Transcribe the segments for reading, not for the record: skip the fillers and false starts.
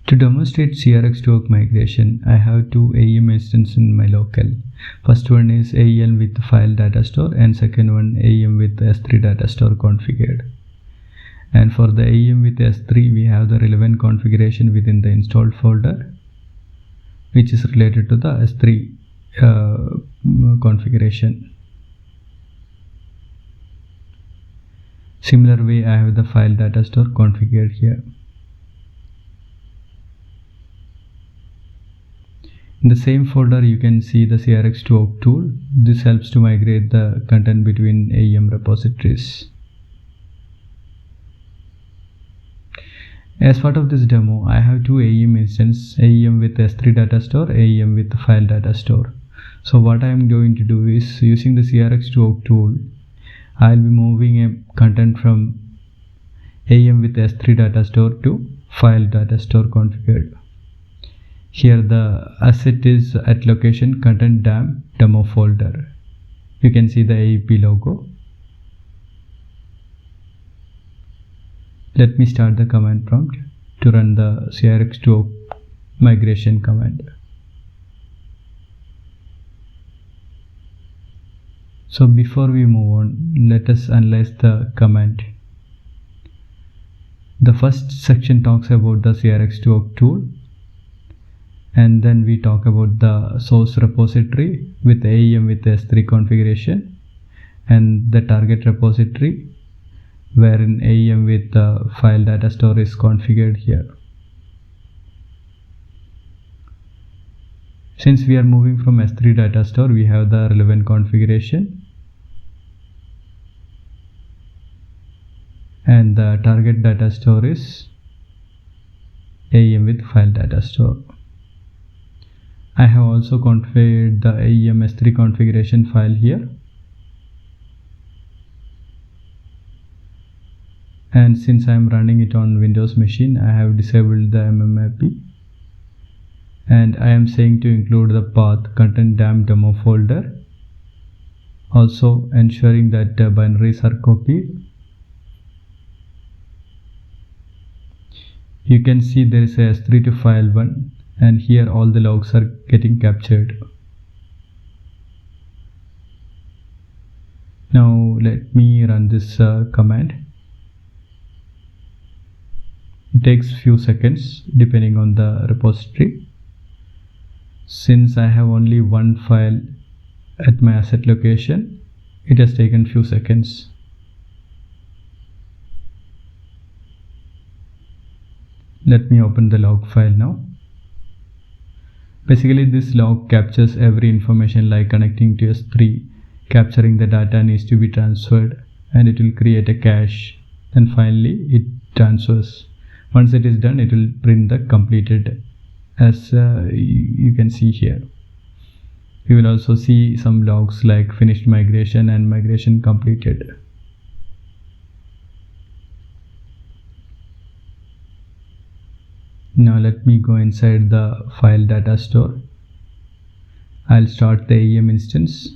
To demonstrate Crx2Oak migration, I have two AEM instances in my local. First one is AEM with File Datastore and second one AEM with S3 Datastore configured. And for the AEM with S3, we have the relevant configuration within the installed folder, which is related to the S3 configuration. Similar way, I have the File Datastore configured here. In the same folder, you can see the Crx2Oak tool. This helps to migrate the content between AEM repositories. As part of this demo, I have two AEM instances, AEM with S3 Datastore, AEM with File Datastore. So what I am going to do is, using the Crx2Oak tool, I will be moving a content from AEM with S3 Datastore to File Datastore configured. Here the asset is at location content demo folder. You can see the AEP logo. Let me start the command prompt to run the Crx2Oak migration command. So before we move on, let us analyze the command. The first section talks about the Crx2Oak tool, and then we talk about the source repository with AEM with S3 configuration and the target repository wherein AEM with the File Datastore is configured here. Since we are moving from S3 Datastore, we have the relevant configuration and the target Datastore is AEM with File Datastore. I have also configured the AEM S3 configuration file here, and since I am running it on Windows machine, I have disabled the mmap, and I am saying to include the path content demo folder, also ensuring that the binaries are copied. You can see there is a S3 to file 1, and here all the logs are getting captured. Now let me run this command. It takes few seconds depending on the repository. Since I have only one file at my asset location, it has taken few seconds. Let me open the log file now. Basically, this log captures every information like connecting to S3, capturing the data needs to be transferred, and it will create a cache. And finally, it transfers. Once it is done, it will print the completed, as you can see here. You will also see some logs like finished migration and migration completed. Now let me go inside the File Datastore. I'll start the AEM instance.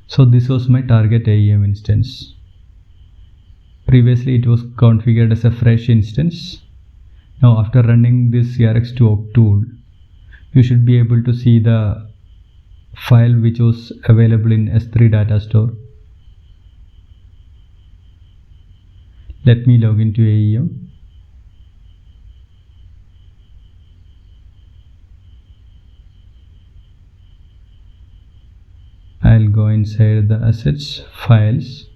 So this was my target AEM instance. Previously it was configured as a fresh instance. Now after running this Crx2Oak tool, you should be able to see the file which was available in S3 Datastore. Let me log into AEM. I'll go inside the assets, files,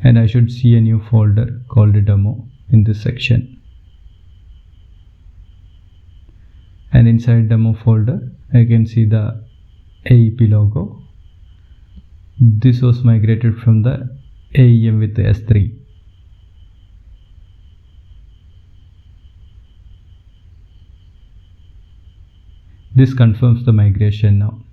and I should see a new folder called demo in this section. And inside demo folder, I can see the AEP logo. This was migrated from the AEM with the S3. This confirms the migration now.